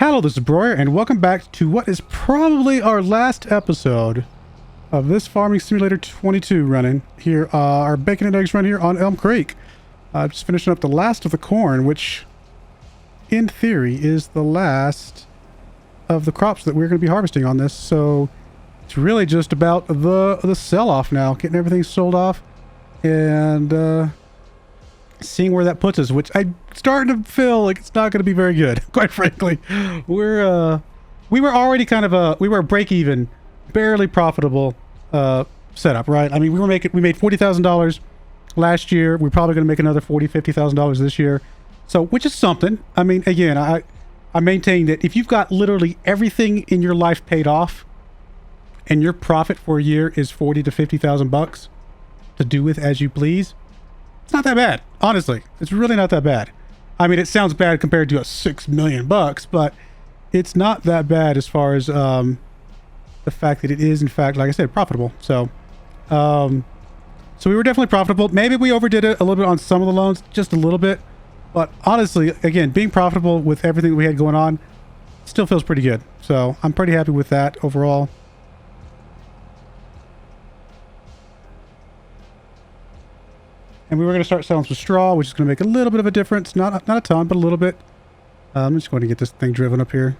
Hello, this is Broyar, and welcome back to what is probably our last episode of this Farming Simulator 22 running here, our bacon and eggs run here on Elmcreek. Just finishing up the last of the corn, which in theory is the last of the crops that we're going to be harvesting on this. So it's really just about the sell-off now, getting everything sold off and seeing where that puts us, which I'm starting to feel like it's not going to be very good, quite frankly. We were already kind of we were a break-even, barely profitable setup, right? I mean, we made $40,000 last year. We're probably going to make another $50,000 this year. So, which is something. I mean, again, I maintain that if you've got literally everything in your life paid off and your profit for a year is $40,000 to $50,000 to do with as you please, it's not that bad. Honestly, it's really not that bad. I mean, it sounds bad compared to a $6 million, but it's not that bad as far as the fact that it is, in fact, like I said, profitable. So we were definitely profitable. Maybe we overdid it a little bit on some of the loans, just a little bit. But honestly, again, being profitable with everything we had going on still feels pretty good. So I'm pretty happy with that overall. And we were going to start selling some straw, which is going to make a little bit of a difference. Not a ton, but a little bit. I'm just going to get this thing driven up here.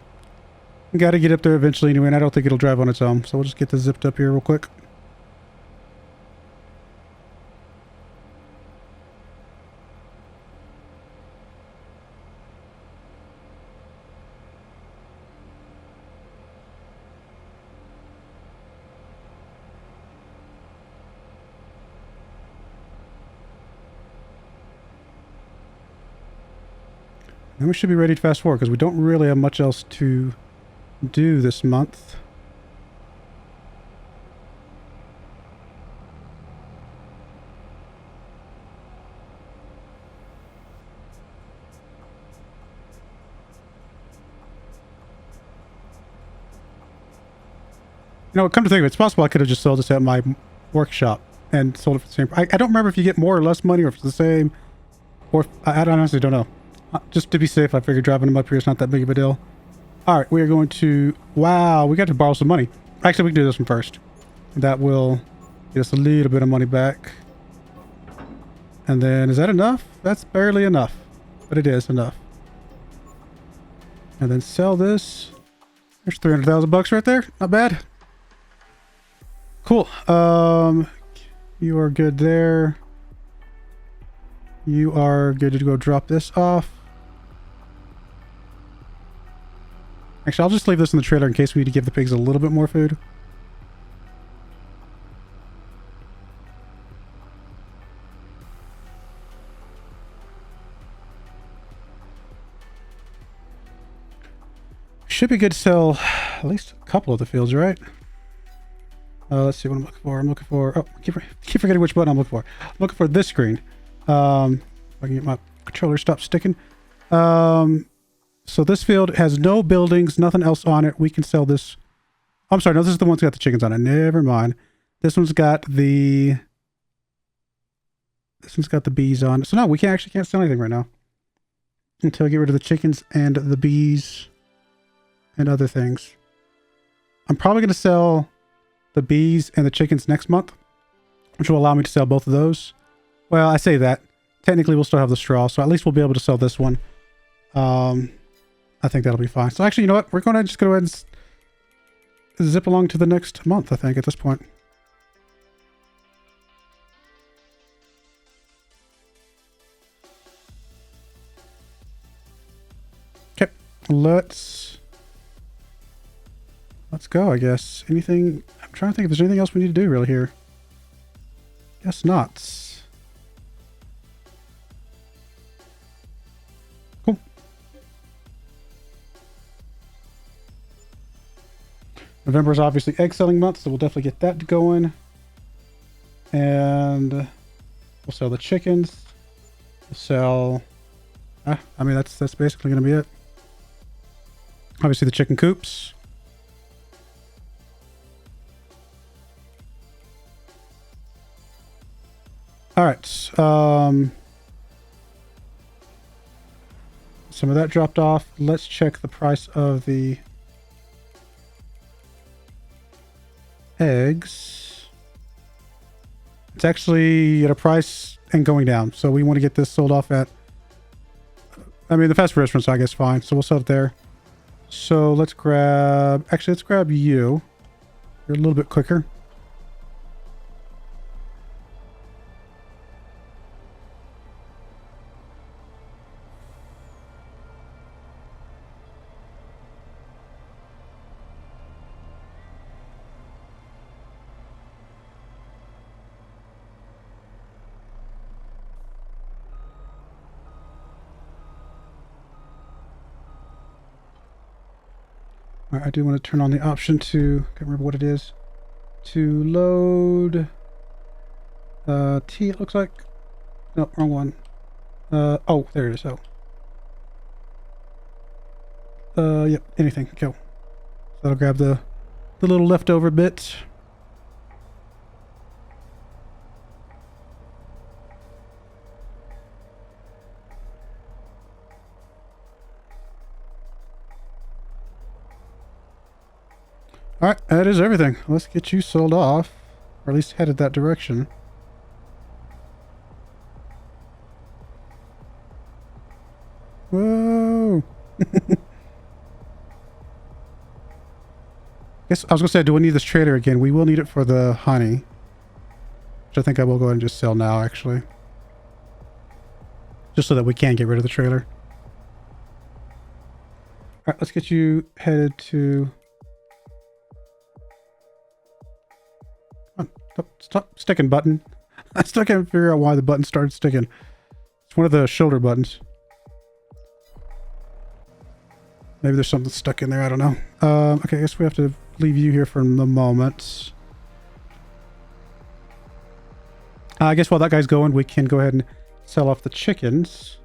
We got to get up there eventually anyway, and I don't think it'll drive on its own. So we'll just get this zipped up here real quick. And we should be ready to fast forward because we don't really have much else to do this month. You know, come to think of it, it's possible I could have just sold this at my workshop and sold it for the same. I don't remember if you get more or less money or if it's the same, or if, I honestly don't know. Just to be safe, I figured driving them up here is not that big of a deal. All right, we are going to... Wow, we got to borrow some money. Actually, we can do this one first. That will get us a little bit of money back. And then, is that enough? That's barely enough, but it is enough. And then sell this. There's 300,000 bucks right there. Not bad. Cool. You are good there. You are good to go drop this off. Actually, I'll just leave this in the trailer in case we need to give the pigs a little bit more food. Should be good to sell at least a couple of the fields, right? Let's see what I'm looking for. I'm looking for... Oh, I keep forgetting which button I'm looking for. I'm looking for this screen. If I can get my controller stop sticking. So this field has no buildings, nothing else on it. We can sell this. I'm sorry, no, this is the one that's got the chickens on it. Never mind. This one's got the bees on it. So no, we can't sell anything right now until I get rid of the chickens and the bees and other things. I'm probably going to sell the bees and the chickens next month, which will allow me to sell both of those. Well, I say that. Technically, we'll still have the straw, so at least we'll be able to sell this one. I think that'll be fine. So actually, you know what? We're going to just go ahead and zip along to the next month, I think, at this point. Okay, let's go, I guess. Anything? I'm trying to think if there's anything else we need to do really here. Guess not. November is obviously egg selling month, so we'll definitely get that going. And we'll sell the chickens. We'll sell... I mean, that's basically going to be it. Obviously the chicken coops. All right. some of that dropped off. Let's check the price of the eggs. It's actually at a price and going down. So we want to get this sold off at, I mean, the fast food restaurants, I guess, fine. So we'll sell it there. So let's grab, actually, let's grab you. You're a little bit quicker. All right, I do want to turn on the option to, can't remember what it is, to load T, it looks like. No, wrong one. Oh, there it is. Yep, anything. Go. So that'll grab the little leftover bit. All right, that is everything. Let's get you sold off, or at least headed that direction. Whoa! Guess I was gonna say, do we need this trailer again? We will need it for the honey, which I think I will go ahead and just sell now, actually, just so that we can get rid of the trailer. All right, let's get you headed to. Stop sticking, button. I still can't figure out why the button started sticking. It's one of the shoulder buttons. Maybe there's something stuck in there. I don't know. Okay, I guess we have to leave you here for the moment. I guess while that guy's going, we can go ahead and sell off the chickens.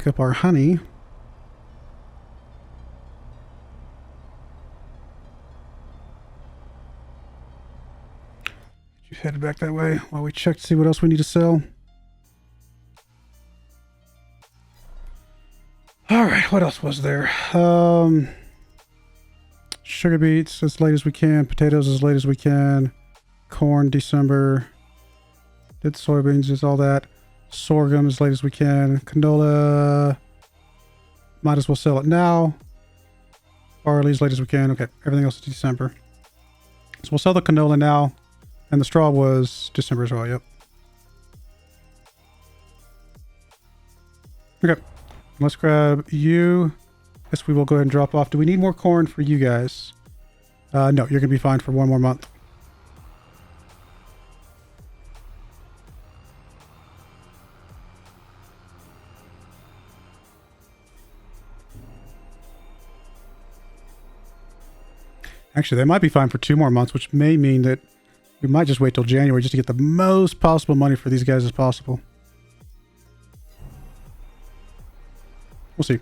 Pick up our honey. You headed back that way while we check to see what else we need to sell. All right, what else was there? Sugar beets as late as we can. Potatoes as late as we can. Corn, December. Did soybeans, just all that. Sorghum as late as we can. Canola, might as well sell it now. Barley as late as we can. Okay, everything else is December. So we'll sell the canola now. And the straw was December as well, yep. Okay, let's grab you. Guess we will go ahead and drop off. Do we need more corn for you guys? No, you're going to be fine for one more month. Actually, they might be fine for 2 more months, which may mean that we might just wait till January just to get the most possible money for these guys as possible. We'll see.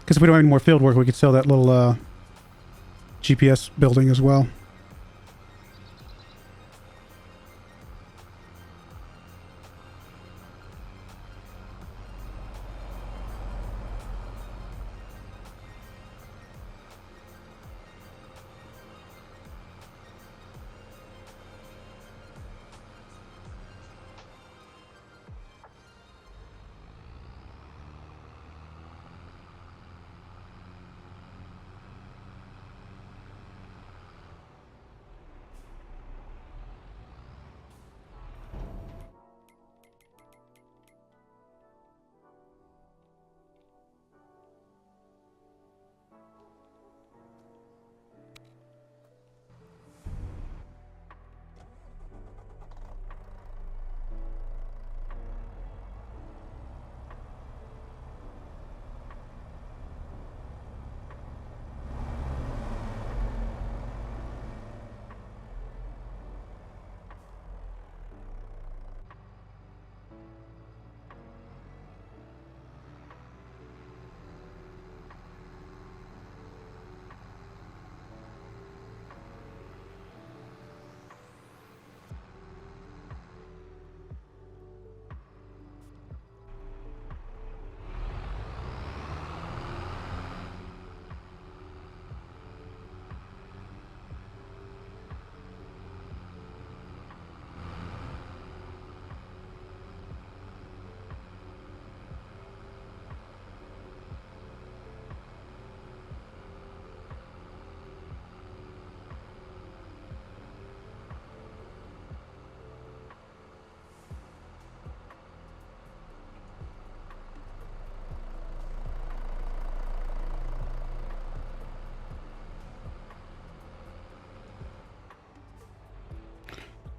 Because if we don't have any more field work, we could sell that little GPS building as well.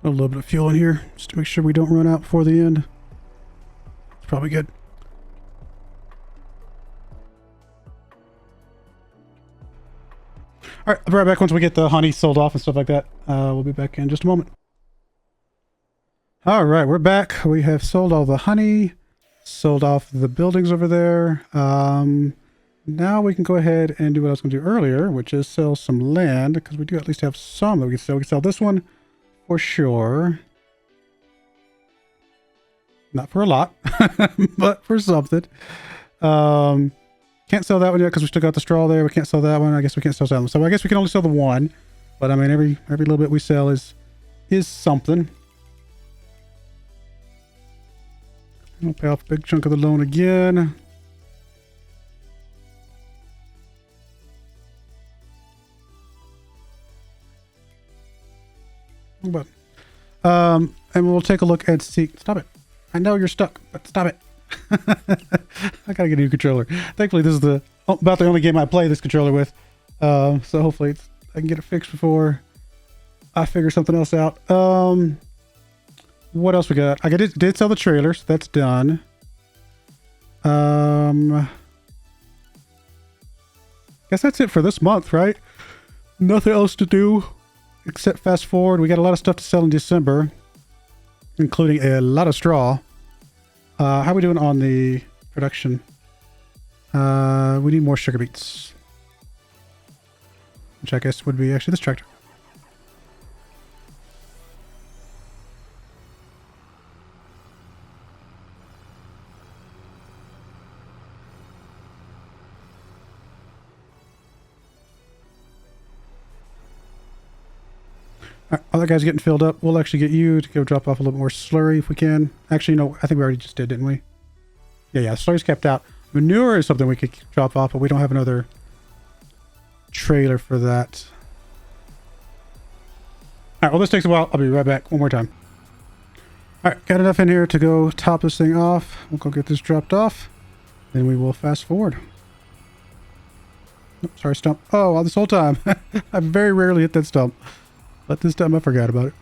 A little bit of fuel in here just to make sure we don't run out before the end. It's probably good. All right, I'll be right back once we get the honey sold off and stuff like that. We'll be back in just a moment. All right, we're back. We have sold all the honey, sold off the buildings over there. Now we can go ahead and do what I was going to do earlier, which is sell some land, because we do at least have some that we can sell. We can sell this one for sure. Not for a lot, but for something. Can't sell that one yet because we still got the straw there. We can't sell that one. I guess we can't sell that one. So I guess we can only sell the one. But I mean, every little bit we sell is something. I'll pay off a big chunk of the loan again. But and we'll take a look and see. Stop it. I know you're stuck, but stop it. I gotta get a new controller. Thankfully, this is about the only game I play this controller with. So hopefully I can get it fixed before I figure something else out. What else we got? I did sell the trailers. That's done. Guess that's it for this month, right? Nothing else to do except fast forward. We got a lot of stuff to sell in December, including a lot of straw. How are we doing on the production? We need more sugar beets, which I guess would be actually this tractor. All right, other guys getting filled up. We'll actually get you to go drop off a little more slurry if we can. Actually, no, I think we already just did, didn't we? Yeah, slurry's kept out. Manure is something we could drop off, but we don't have another trailer for that. All right, well, this takes a while. I'll be right back one more time. All right, got enough in here to go top this thing off. We'll go get this dropped off. Then we will fast forward. Oh, sorry, stump. Oh, well, this whole time. I very rarely hit that stump. But this time I forgot about it.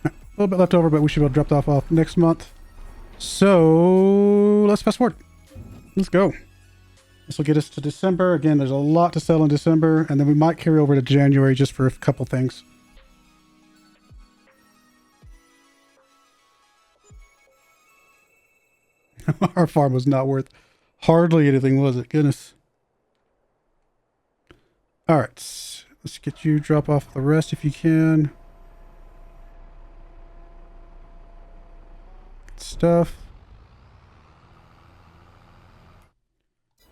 A little bit left over, but we should be able to drop that off next month. So let's fast forward. Let's go. This will get us to December. Again, there's a lot to sell in December, and then we might carry over to January just for a couple things. Our farm was not worth hardly anything, was it? Goodness. All right. Let's get you drop off the rest if you can. Stuff.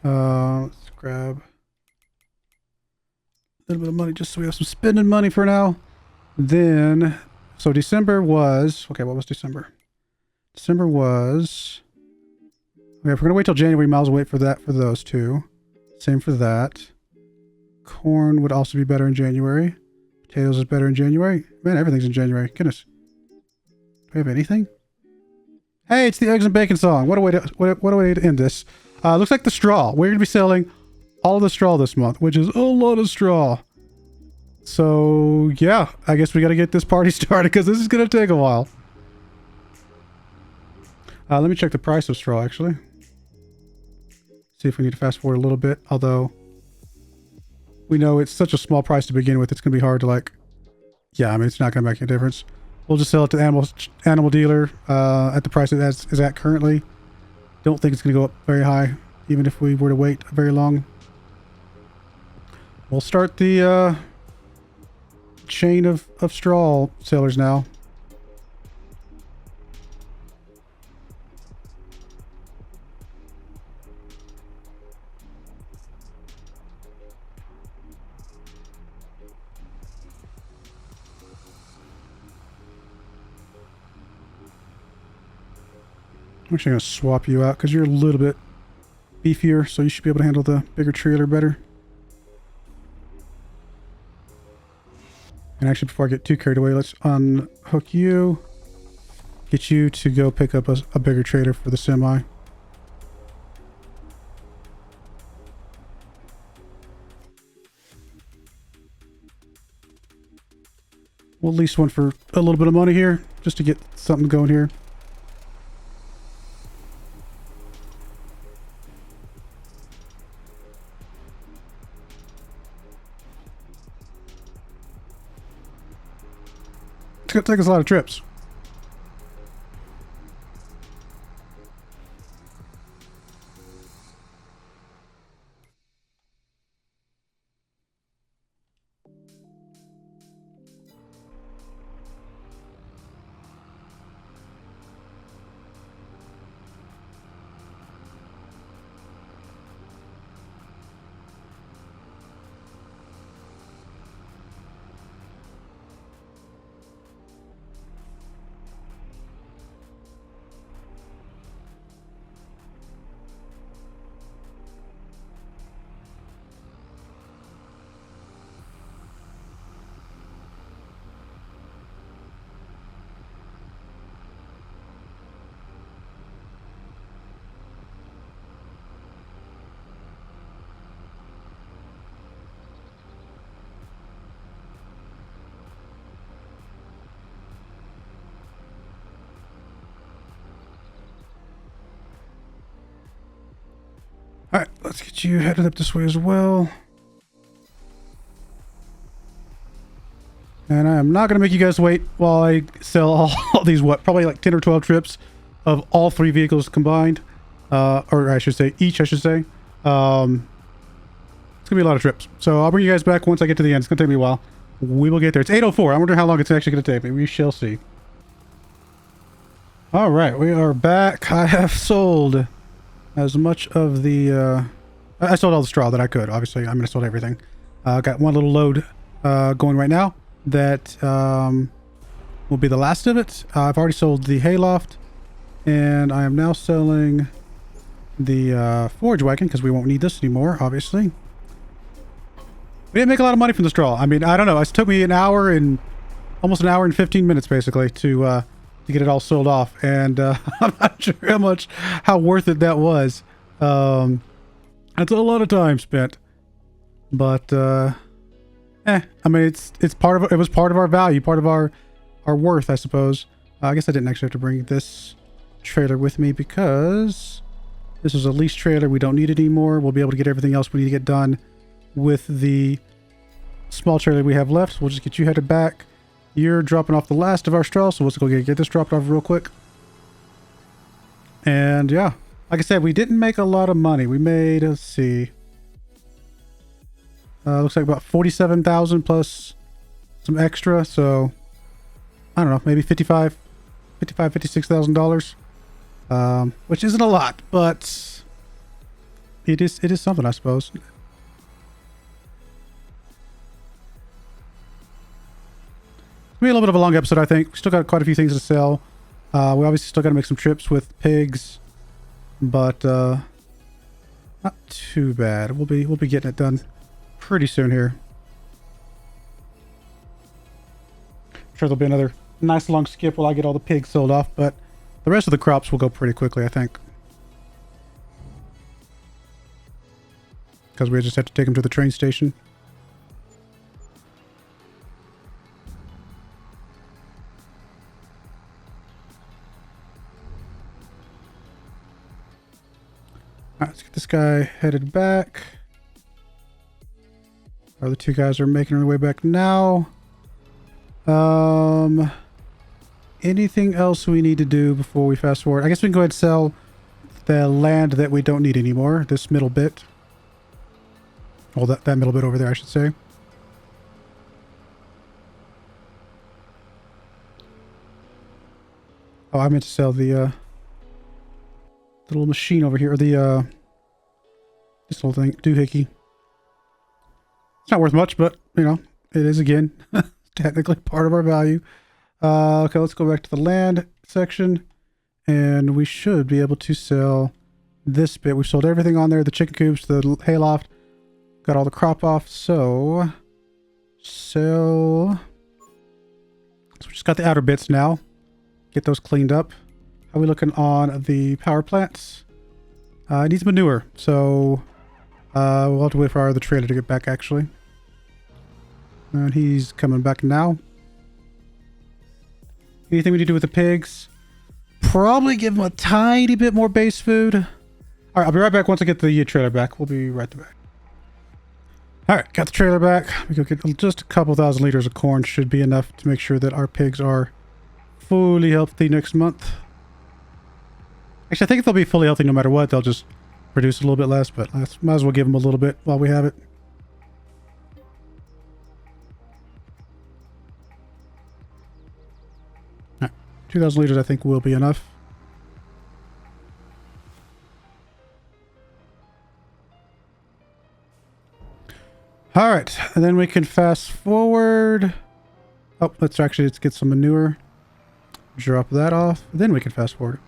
Let's grab a little bit of money just so we have some spending money for now. Then, so December was, okay, what was December? December was, okay, if we're going to wait till January, we might as well wait for that for those two. Same for that. Corn would also be better in January. Potatoes is better in January. Man, everything's in January. Goodness. Do we have anything? Hey, it's the eggs and bacon song. What a way to end this. Looks like the straw. We're going to be selling all of the straw this month, which is a lot of straw. So, yeah, I guess we got to get this party started because this is going to take a while. Let me check the price of straw, actually. See if we need to fast forward a little bit. Although, we know it's such a small price to begin with. It's going to be hard to, like... Yeah, I mean, it's not going to make a difference. We'll just sell it to the animal dealer at the price it is at currently. Don't think it's going to go up very high, even if we were to wait very long. We'll start the chain of straw sellers now. I'm actually going to swap you out because you're a little bit beefier, so you should be able to handle the bigger trailer better. And actually, before I get too carried away, let's unhook you. Get you to go pick up a bigger trailer for the semi. We'll lease one for a little bit of money here, just to get something going here. It's going to take us a lot of trips. All right, let's get you headed up this way as well. And I am not going to make you guys wait while I sell all these, probably like 10 or 12 trips of all 3 vehicles combined. Or I should say, each, I should say. It's going to be a lot of trips. So I'll bring you guys back once I get to the end. It's going to take me a while. We will get there. It's 8:04. I wonder how long it's actually going to take me. We shall see. All right, we are back. I have sold as much of the... I sold all the straw that I could, obviously. I mean, I sold everything. Got one little load going right now. That will be the last of it. I've already sold the hayloft, and I am now selling the forage wagon because we won't need this anymore, obviously. We didn't make a lot of money from the straw. I mean, I don't know. It took me almost an hour and 15 minutes basically to get it all sold off, and I'm not sure how worth it that was. That's a lot of time spent, but I mean, it was part of our value, part of our worth, I suppose. I guess I didn't actually have to bring this trailer with me because this is a lease trailer. We don't need it anymore. We'll be able to get everything else we need to get done with the small trailer we have left. So we'll just get you headed back. You're dropping off the last of our straw, so let's go get this dropped off real quick. And yeah, like I said, we didn't make a lot of money. We made, let's see, looks like about 47,000 plus some extra. So I don't know, maybe $56,000, which isn't a lot, but it is something, I suppose. It's gonna be a little bit of a long episode, I think. We still got quite a few things to sell. We obviously still got to make some trips with pigs, but not too bad. We'll be getting it done pretty soon here. I'm sure there'll be another nice long skip while I get all the pigs sold off, but the rest of the crops will go pretty quickly, I think, because we just have to take them to the train station. All right, let's get this guy headed back. Our other 2 guys are making their way back now. Anything else we need to do before we fast forward? I guess we can go ahead and sell the land that we don't need anymore. This middle bit. Well, that middle bit over there, I should say. Oh, I meant to sell the little machine over here, or the this little thing, doohickey. It's not worth much, but you know, it is again technically part of our value. Okay, let's go back to the land section, and we should be able to sell this bit. We've sold everything on there: the chicken coops, the hayloft, got all the crop off. So we just got the outer bits now. Get those cleaned up. How are we looking on the power plants? It needs manure, so we'll have to wait for our other trailer to get back, actually. And he's coming back now. Anything we need to do with the pigs? Probably give them a tiny bit more base food. All right, I'll be right back once I get the trailer back. We'll be right back. All right, got the trailer back. We go get just a couple thousand liters of corn. Should be enough to make sure that our pigs are fully healthy next month. Actually, I think they'll be fully healthy no matter what. They'll just produce a little bit less, but might as well give them a little bit while we have it. All right, 2,000 liters I think will be enough. All right, and then we can fast forward. Oh, let's get some manure. Drop that off. Then we can fast forward.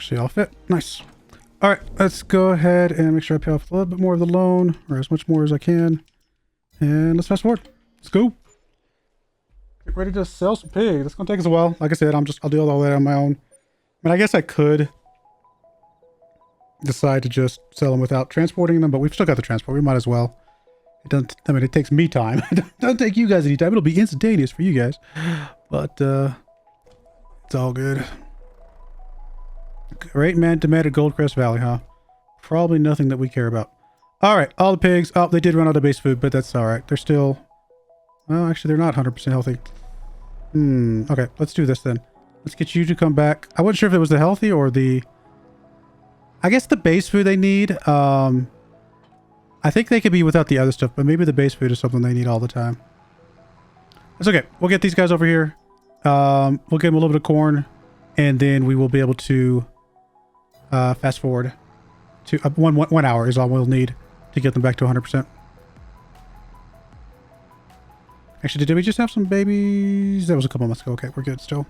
Actually, all fit. Nice. All right, let's go ahead and make sure I pay off a little bit more of the loan, or as much more as I can. And let's fast forward. Let's go. Get ready to sell some pigs. That's gonna take us a while. Like I said, I'll do all that on my own. I mean, I guess I could decide to just sell them without transporting them, but we've still got the transport. We might as well. It doesn't. I mean, it takes me time. It doesn't take you guys any time. It'll be instantaneous for you guys, but it's all good. Great man demanded Goldcrest Valley, huh? Probably nothing that we care about. All right, all the pigs. Oh, they did run out of base food, but that's all right. They're still. Well, actually, they're not 100% healthy. Okay, let's do this then. Let's get you to come back. I wasn't sure if it was the healthy or the... I guess the base food they need. I think they could be without the other stuff, but maybe the base food is something they need all the time. That's okay. We'll get these guys over here. We'll give them a little bit of corn, and then we will be able to fast forward to 1 hour is all we'll need to get them back to 100%. Actually, did we just have some babies? That was a couple months ago. Okay, we're good still.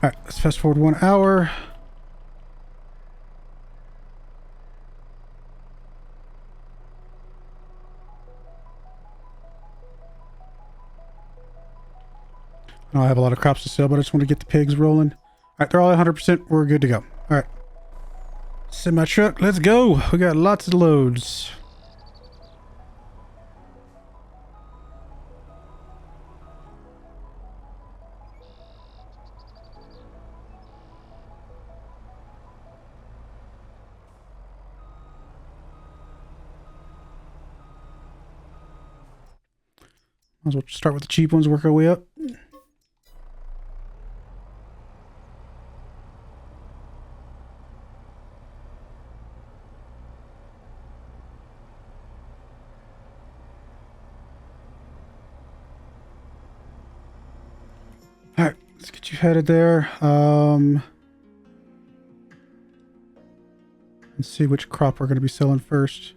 All right, let's fast forward 1 hour. I don't have a lot of crops to sell, but I just want to get the pigs rolling. All right, they're all at 100%. We're good to go. All right. Send my truck. Let's go. We got lots of loads. Might as well start with the cheap ones, work our way up. Alright, let's get you headed there. Let's see which crop we're going to be selling first.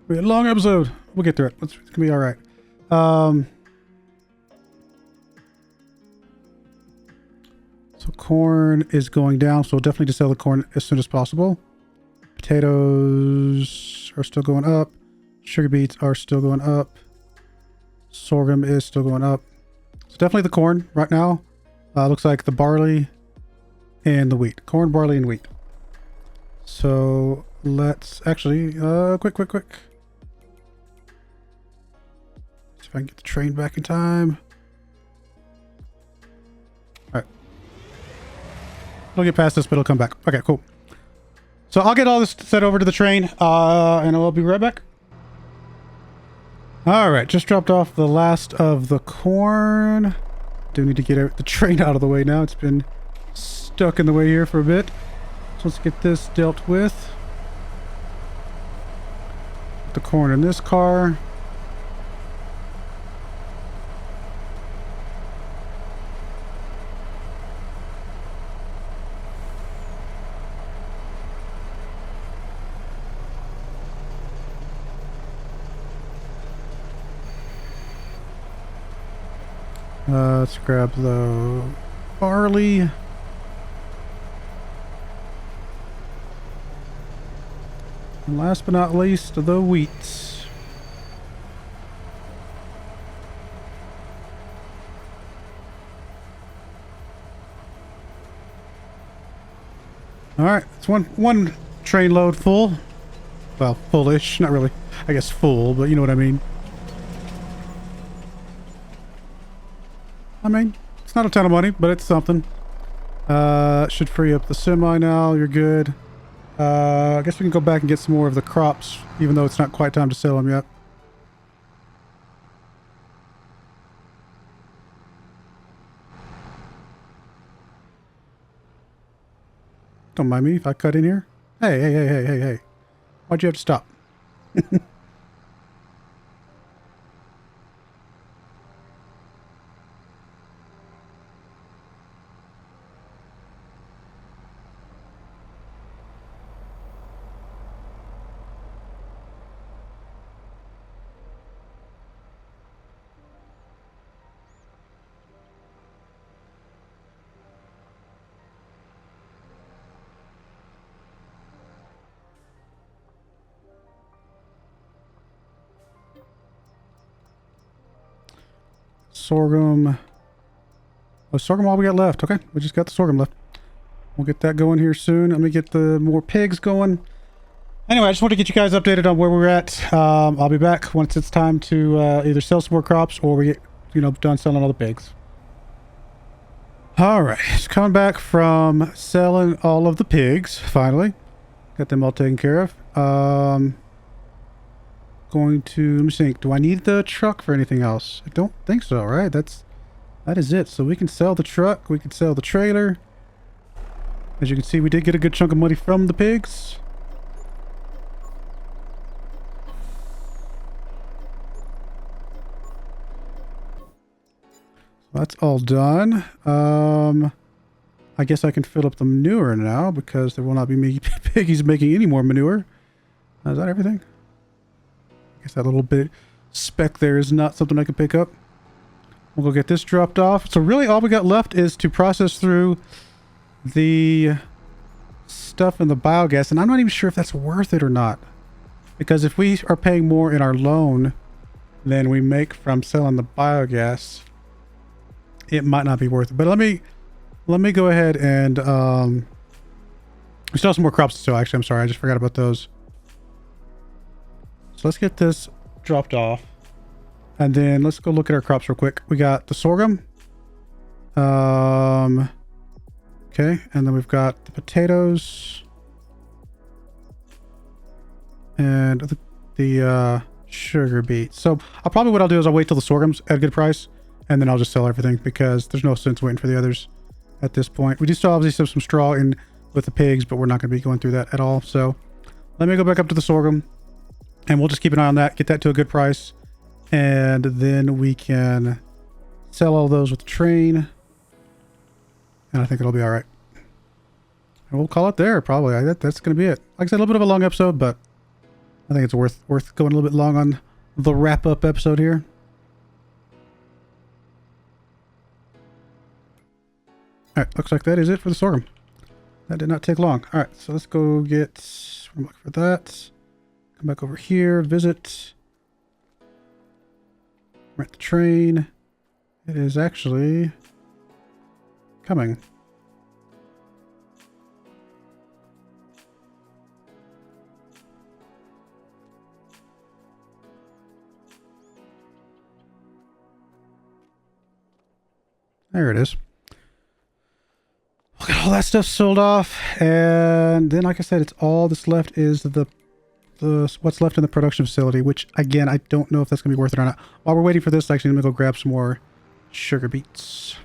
We had a long episode. We'll get through it. It's gonna be all right. So corn is going down, so we'll definitely just sell the corn as soon as possible. Potatoes are still going up. Sugar beets are still going up. Sorghum is still going up. So definitely the corn right now. Looks like the barley and the wheat. Corn, barley, and wheat. So let's actually quick. If I can get the train back in time. All right. It'll get past this, but it'll come back. Okay, cool. So I'll get all this set over to the train, and I'll be right back. All right, just dropped off the last of the corn. Do need to get the train out of the way now. It's been stuck in the way here for a bit. So let's get this dealt with. Put the corn in this car. Let's grab the barley. And last but not least, the wheat. All right, it's one train load full. Well, fullish, not really. I guess full, but you know what I mean. I mean, it's not a ton of money, but it's something. Should free up the semi now. You're good. I guess we can go back and get some more of the crops, even though it's not quite time to sell them yet. Don't mind me if I cut in here. Hey, hey, hey, hey, hey, hey. Why'd you have to stop? Sorghum. Oh, sorghum all we got left. Okay, we just got the sorghum left. We'll get that going here soon. Let me get the more pigs going. Anyway, I just want to get you guys updated on where we're at. I'll be back once it's time to either sell some more crops or we get, done selling all the pigs. All right, just coming back from selling all of the pigs, finally. Got them all taken care of. Going to, let me think, do I need the truck for anything else? I don't think so, right? That is it. So we can sell the truck, we can sell the trailer. As you can see, we did get a good chunk of money from the pigs. That's all done. I guess I can fill up the manure now because there will not be me piggies making any more manure. Is that everything? I guess that little bit speck there is not something I can pick up. We'll go get this dropped off. So really all we got left is to process through the stuff in the biogas. And I'm not even sure if that's worth it or not. Because if we are paying more in our loan than we make from selling the biogas, it might not be worth it. But let me go ahead and we still have some more crops to sell. Actually, I'm sorry, I just forgot about those. So let's get this dropped off. And then let's go look at our crops real quick. We got the sorghum. Okay, and then we've got the potatoes. And the sugar beets. So what I'll do is I'll wait till the sorghum's at a good price. And then I'll just sell everything because there's no sense waiting for the others at this point. We do still obviously have some straw in with the pigs, but we're not going to be going through that at all. So let me go back up to the sorghum and we'll just keep an eye on that, get that to a good price. And then we can sell all those with the train. And I think it'll be all right. And we'll call it there probably. That's going to be it. Like I said, a little bit of a long episode, but I think it's worth going a little bit long on the wrap up episode here. All right, looks like that is it for the sorghum. That did not take long. All right, so let's go get, I'm looking for that. Come back over here, visit. Rent the train. It is actually coming. There it is. Look at all that stuff sold off, and then like I said, it's all that's left is the what's left in the production facility, which again I don't know if that's gonna be worth it or not. While we're waiting for this, actually, let me go grab some more sugar beets.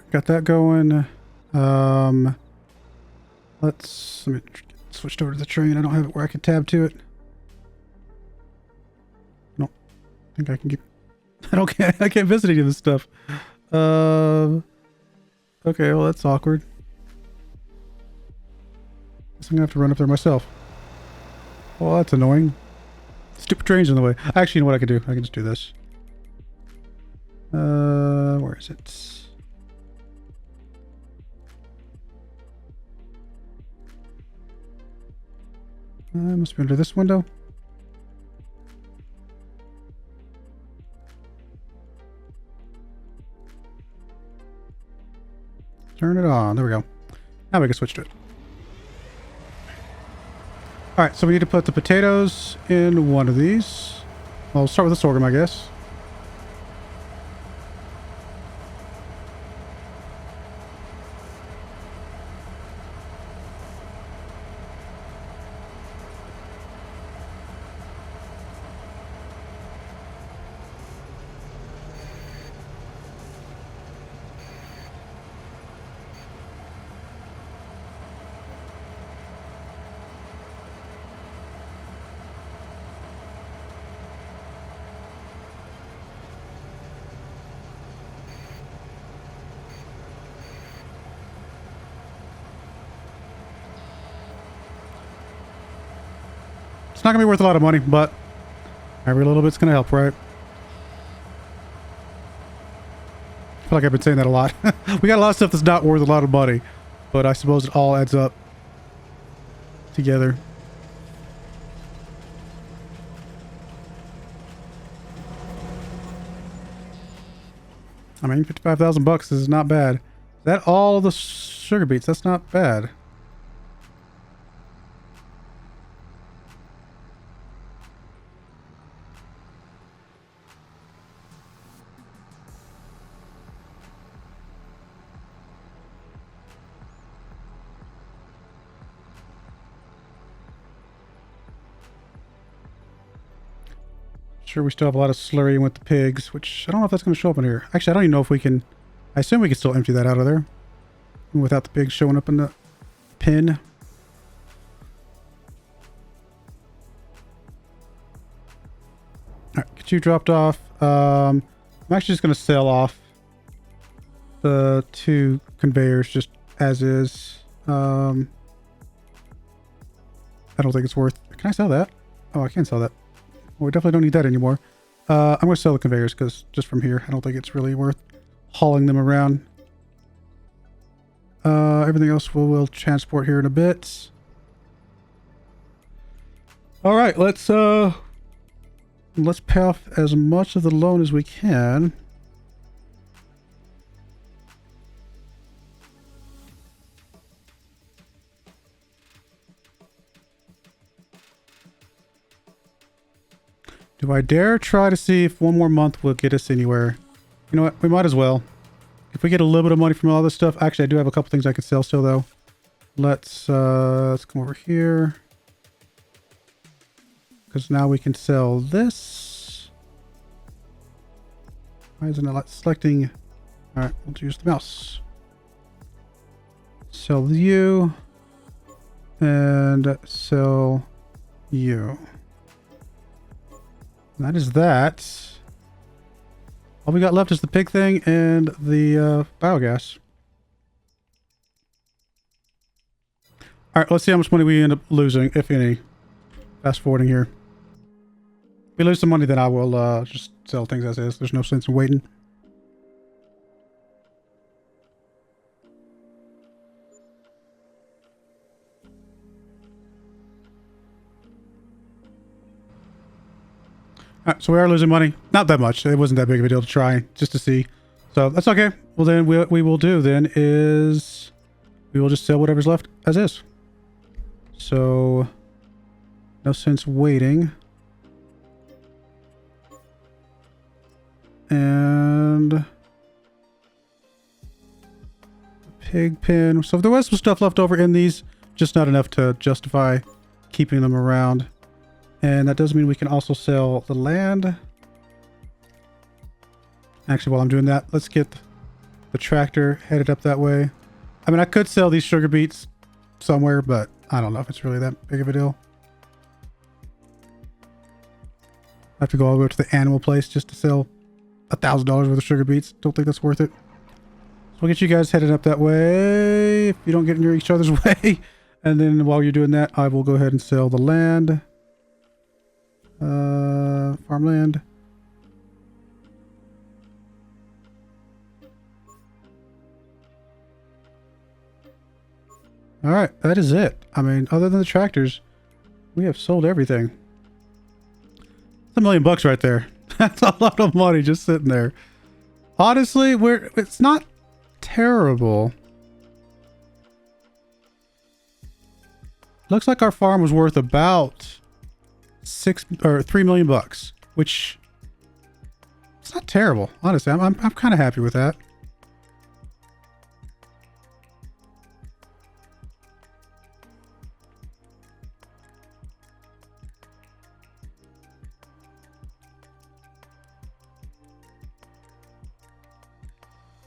Got that going. Let me switch over to the train. I don't have it where I can tab to it. No, I think I can get. I can't visit any of this stuff. Okay, well that's awkward. Guess I'm gonna have to run up there myself. Well, that's annoying. Stupid train's in the way. Actually, you know what I can do? I can just do this. Where is it? Must be under this window. Turn it on. There we go. Now we can switch to it. All right, so we need to put the potatoes in one of these. Well, we'll start with the sorghum, I guess. It's not gonna be worth a lot of money, but every little bit's gonna help, right? I feel like I've been saying that a lot. We got a lot of stuff that's not worth a lot of money, but I suppose it all adds up together. I mean, 55,000 bucks is not bad. Is that all the sugar beets? That's not bad. Sure, we still have a lot of slurry with the pigs, which I don't know if that's going to show up in here. Actually, I don't even know if we can... I assume we can still empty that out of there without the pigs showing up in the pin. All right, get you dropped off. I'm actually just going to sell off the 2 conveyors just as is. I don't think it's worth... Can I sell that? Oh, I can sell that. Well, we definitely don't need that anymore. I'm going to sell the conveyors because just from here, I don't think it's really worth hauling them around. Everything else we'll transport here in a bit. All right, let's pay off as much of the loan as we can. Do I dare try to see if one more month will get us anywhere? You know what? We might as well. If we get a little bit of money from all this stuff. Actually, I do have a couple things I can sell still, though. Let's come over here. Because now we can sell this. Why isn't it selecting? All right, we'll use the mouse. Sell you. And sell you. That is that. All we got left is the pig thing and the biogas. All right, let's see how much money we end up losing, if any. Fast forwarding here. If we lose some money, then I will just sell things as is. There's no sense in waiting. All right, so we are losing money. Not that much. It wasn't that big of a deal to try, just to see. So that's okay. Well, then what we will do then is we will just sell whatever's left as is. So no sense waiting. And the pig pen. So there was some stuff left over in these, just not enough to justify keeping them around. And that does mean we can also sell the land. Actually, while I'm doing that, let's get the tractor headed up that way. I mean, I could sell these sugar beets somewhere, but I don't know if it's really that big of a deal. I have to go all the way to the animal place just to sell $1,000 worth of sugar beets. Don't think that's worth it. So we'll get you guys headed up that way if you don't get in each other's way. And then while you're doing that, I will go ahead and sell the land. Farmland. All right, that is it. I mean, other than the tractors, We have sold everything. It's $1 million right there. That's a lot of money just sitting there. Honestly, it's not terrible. Looks like our farm was worth about $3 million, which it's not terrible. Honestly, I'm kind of happy with that.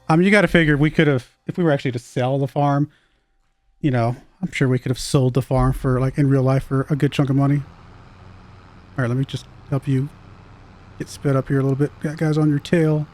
I mean, you got to figure we could have, if we were actually to sell the farm, you know, I'm sure we could have sold the farm for, like, in real life for a good chunk of money. All right, let me just help you get sped up here a little bit. Got guys on your tail.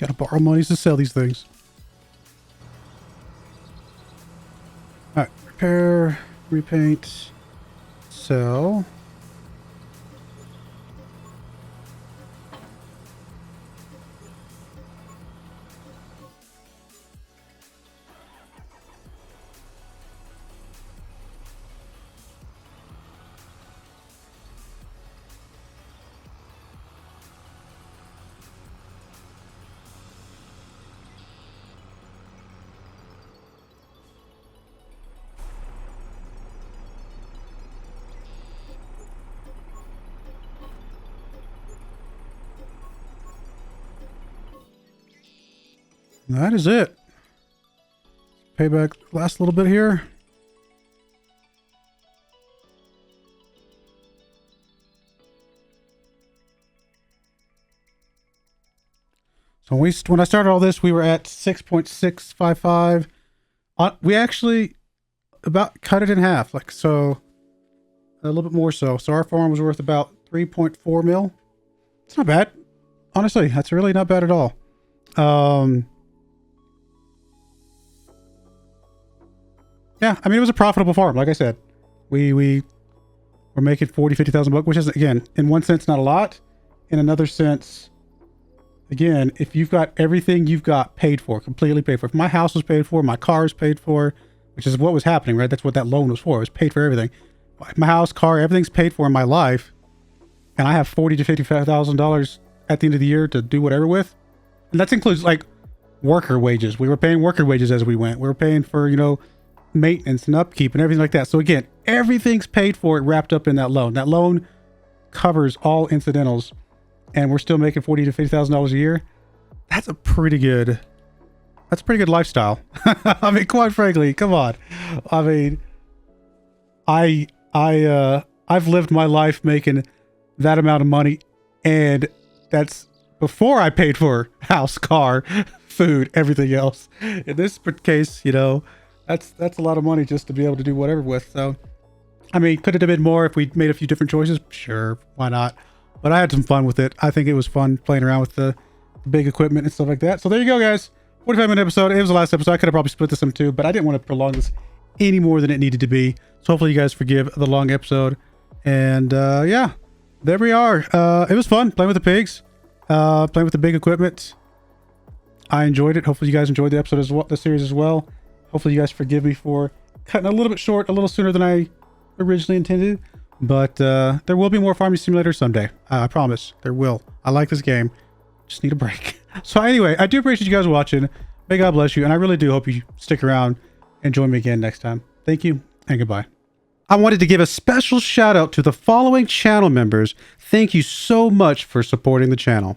Gotta borrow monies to sell these things. All right, repair, repaint, sell. That is it. Payback last little bit here. So when I started all this, we were at 6.655. We actually about cut it in half, like so, a little bit more so. So our farm was worth about 3.4 mil. It's not bad, honestly. That's really not bad at all. Yeah, I mean, it was a profitable farm. Like I said, we were making 40, 50,000 bucks, which is, again, in one sense, not a lot. In another sense, again, if you've got everything you've got paid for, completely paid for. If my house was paid for, my car is paid for, which is what was happening, right? That's what that loan was for. It was paid for everything. My house, car, everything's paid for in my life. And I have $40,000 to $55,000 at the end of the year to do whatever with. And that includes like worker wages. We were paying worker wages as we went. We were paying for, you know, maintenance and upkeep and everything like that. So again, everything's paid for, it wrapped up in that loan. That loan covers all incidentals, and we're still making $40,000 to $50,000 a year. That's a pretty good lifestyle. I mean, quite frankly, come on. I mean, I've lived my life making that amount of money, and that's before I paid for house, car, food, everything else. In this case, you know, that's a lot of money just to be able to do whatever with. So, I mean, could it have been more if we made a few different choices? Sure, why not? But I had some fun with it. I think it was fun playing around with the big equipment and stuff like that. So there you go, guys. 45-minute episode. It was the last episode. I could have probably split this into two, but I didn't want to prolong this any more than it needed to be. So hopefully you guys forgive the long episode. And yeah, there we are. It was fun playing with the pigs, playing with the big equipment. I enjoyed it. Hopefully you guys enjoyed the episode as well, the series as well. Hopefully you guys forgive me for cutting a little bit short, a little sooner than I originally intended. But there will be more Farming Simulator someday. I promise. There will. I like this game. Just need a break. So anyway, I do appreciate you guys watching. May God bless you. And I really do hope you stick around and join me again next time. Thank you and goodbye. I wanted to give a special shout out to the following channel members. Thank you so much for supporting the channel.